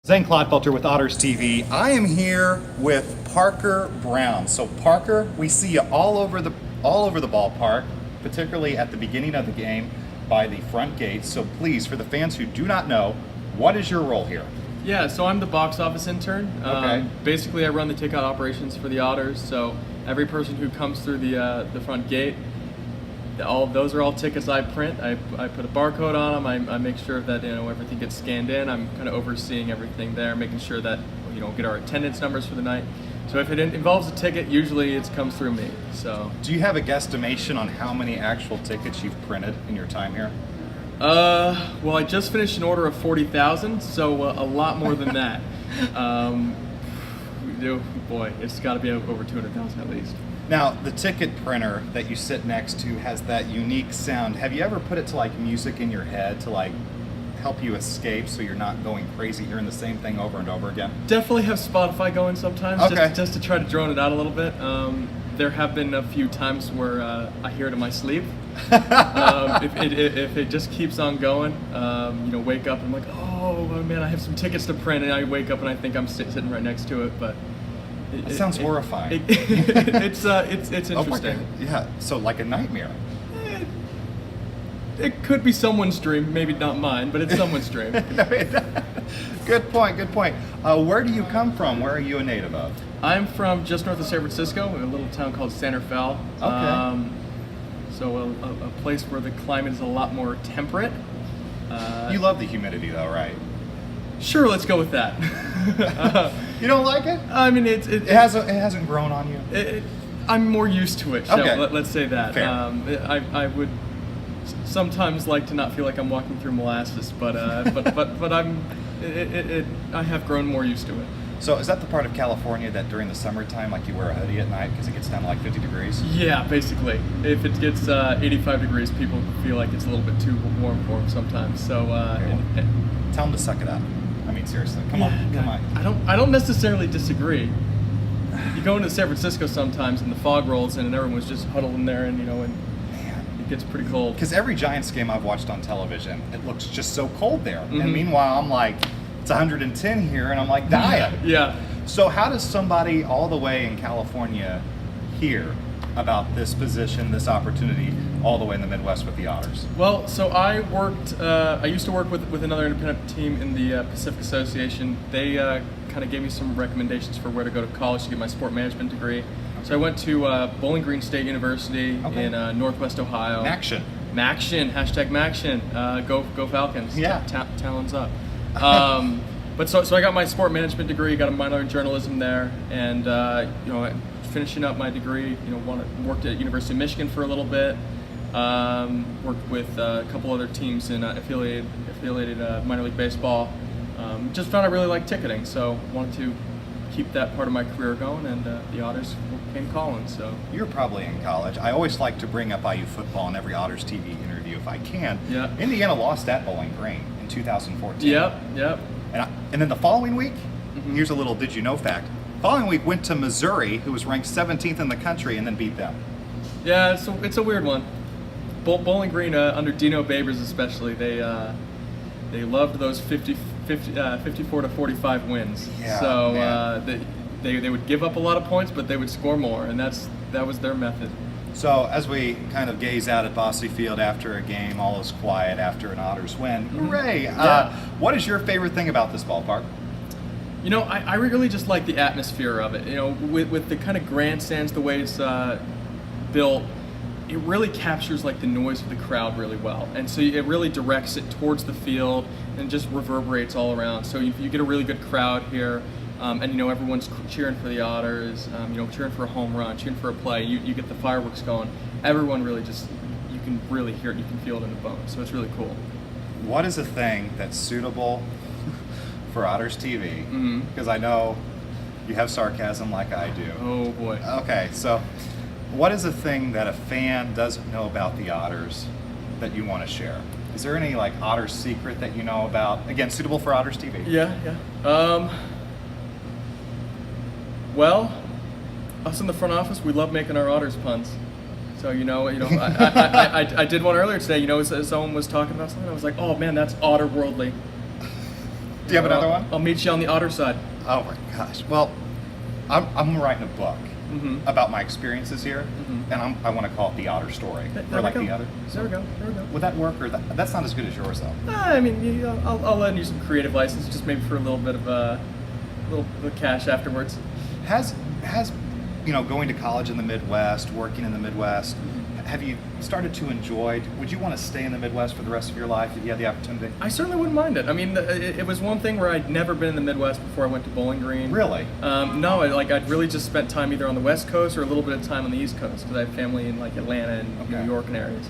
Zane Clodfelter with Otters TV. I am here with Parker Brown. So Parker, we see you all over the ballpark, particularly at the beginning of the game by the front gate. So please, for the fans who do not know, what is your role here? Yeah, so I'm the box office intern. Okay. Basically, I run the ticket operations for the Otters. So every person who comes through the front gate, all those are all tickets I print. I put a barcode on them. I make sure that everything gets scanned in. I'm kind of overseeing everything there, making sure that get our attendance numbers for the night. So if it involves a ticket, usually it comes through me. So. Do you have a guesstimation on how many actual tickets you've printed in your time here? Well, I just finished an order of 40,000, so a lot more than that. Boy, it's got to be over 200,000 at least. Now, the ticket printer that you sit next to has that unique sound. Have you ever put it to like music in your head to help you escape so you're not going crazy hearing the same thing over and over again? Definitely have Spotify going sometimes, okay. just to try to drone it out a little bit. There have been a few times where I hear it in my sleep. If it just keeps on going, wake up and I'm like, oh man, I have some tickets to print, and I wake up and I think I'm sitting right next to it, but. It sounds horrifying. It's interesting. Oh, yeah, so like a nightmare. It could be someone's dream, maybe not mine, but it's someone's dream. Good point. Where do you come from? Where are you a native of? I'm from just north of San Francisco, a little town called Santa Fe. Okay. So a place where the climate is a lot more temperate. You love the humidity though, right? Sure, let's go with that. You don't like it? I mean, it hasn't grown on you. I'm more used to it. Okay. Let's say that. Fair. I would sometimes like to not feel like I'm walking through molasses, but I have grown more used to it. So is that the part of California that during the summertime, you wear a hoodie at night because it gets down to 50 degrees? Yeah, basically. If it gets 85 degrees, people feel like it's a little bit too warm for them sometimes. So tell them to suck it up. I mean, seriously, come on. I don't necessarily disagree. You go into San Francisco sometimes, and the fog rolls in, and everyone's just huddled in there, and it gets pretty cold. Because every Giants game I've watched on television, it looks just so cold there, Mm-hmm. and meanwhile I'm like, it's 110 here, and I'm like dying. Yeah. So how does somebody all the way in California hear about this position, this opportunity, all the way in the Midwest with the Otters? Well, so I used to work with another independent team in the Pacific Association. They kind of gave me some recommendations for where to go to college to get my sport management degree. So I went to Bowling Green State University in Northwest Ohio. Maction, hashtag Maction. Go Falcons. Yeah. Talons up. But so I got my sport management degree, got a minor in journalism there, and finishing up my degree, worked at University of Michigan for a little bit. Worked with a couple other teams in affiliated minor league baseball. Just found I really liked ticketing, so wanted to keep that part of my career going, and the Otters came calling. So you're probably in college. I always like to bring up IU football in every Otters TV interview if I can. Yeah. Indiana lost at Bowling Green in 2014. Yep. And then the following week, here's a little did you know fact. Following week went to Missouri, who was ranked 17th in the country, and then beat them. Yeah, it's a weird one. Bowling Green, under Dino Babers especially, they loved those 54 to 45 wins. Yeah, so they would give up a lot of points, but they would score more, and that was their method. So as we kind of gaze out at Bosse Field after a game, all is quiet after an Otters win. Hooray! Yeah. What is your favorite thing about this ballpark? I really just like the atmosphere of it. With the kind of grandstands, the way it's built, it really captures the noise of the crowd really well, and so it really directs it towards the field and just reverberates all around. So you get a really good crowd here, and everyone's cheering for the Otters, cheering for a home run, cheering for a play. You get the fireworks going. Everyone really you can really hear it, you can feel it in the bones. So it's really cool. What is a thing that's suitable for Otters TV? Because I know you have sarcasm like I do. Oh boy. Okay, so what is a thing that a fan doesn't know about the Otters that you want to share? Is there any Otters secret that you know about? Again, suitable for Otters TV. Yeah. Well, us in the front office, we love making our Otters puns. So I did one earlier today. Someone was talking about something. I was like, oh man, that's Otter worldly. Do you have another one? I'll meet you on the Otter side. Oh my gosh. Well, I'm writing a book Mm-hmm. about my experiences here, Mm-hmm. and I want to call it the Otter story, There or we like go. the Otter. There we go. There we go. Would that work, or that's not as good as yours though? I mean, I'll lend you some creative license, just maybe for a little bit of little bit of cash afterwards. Has going to college in the Midwest, working in the Midwest, have you started to enjoy? Would you want to stay in the Midwest for the rest of your life if you had the opportunity? I certainly wouldn't mind it. I mean, it was one thing where I'd never been in the Midwest before I went to Bowling Green. Really? No, I'd really just spent time either on the West Coast or a little bit of time on the East Coast because I have family in like Atlanta and Okay. New York and areas.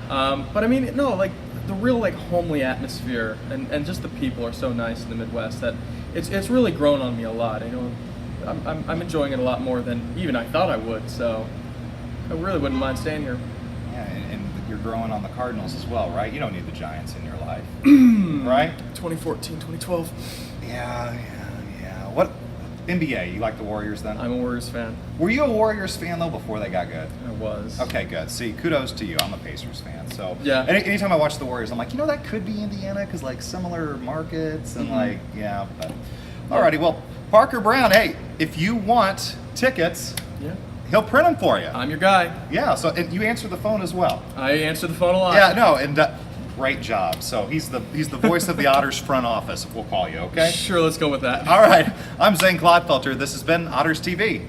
But I mean, no, like the real like homely atmosphere and just the people are so nice in the Midwest that it's really grown on me a lot. I'm enjoying it a lot more than even I thought I would. So I really wouldn't mind staying here. Yeah, and you're growing on the Cardinals as well, right? You don't need the Giants in your life, right? 2014, 2012. Yeah. What NBA? You like the Warriors then? I'm a Warriors fan. Were you a Warriors fan though before they got good? I was. Okay, good. See, kudos to you. I'm a Pacers fan, so Yeah. Anytime I watch the Warriors, I'm like, that could be Indiana because like similar markets and like yeah. But alrighty, well, Parker Brown. Hey, if you want tickets, Yeah. he'll print them for you. I'm your guy. Yeah. So and you answer the phone as well. I answer the phone a lot. Yeah. No. And great job. So he's the voice of the Otters front office. We'll call you. Okay. Sure, let's go with that. All right. I'm Zane Clodfelter. This has been Otters TV.